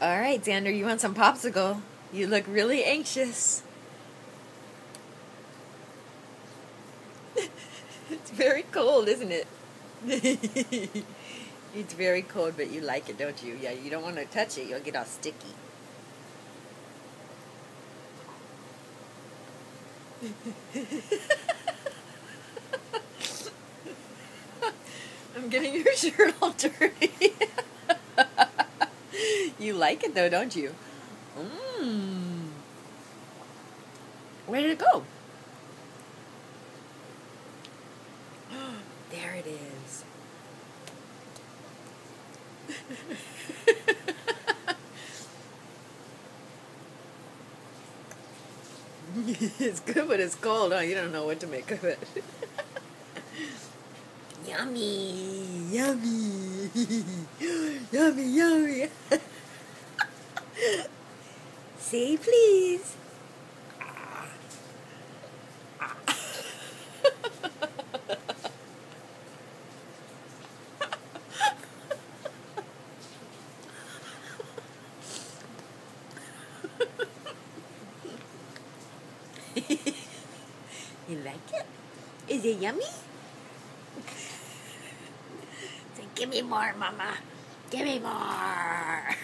All right, Xander, you want some popsicle? You look really anxious. It's very cold, isn't it? It's very cold, but you like it, don't you? Yeah, you don't want to touch it. You'll get all sticky. I'm getting your shirt all dirty. You like it, though, don't you? Mmm. Where did it go? There it is. It's good, but it's cold, huh? You don't know what to make of it. Yummy, yummy, yummy, yummy. Say please. You like it? Is it yummy? Say, give me more, Mama. Give me more.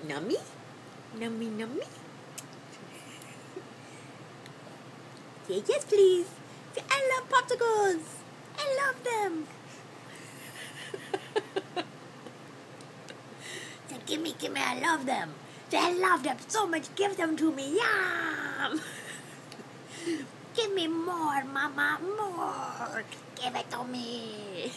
Nummy? Nummy, nummy? Say yes, please. Say, I love popsicles. I love them. Say, give me, I love them. Say, I love them so much, give them to me. Yum. Give me more, Mama, more. Give it to me.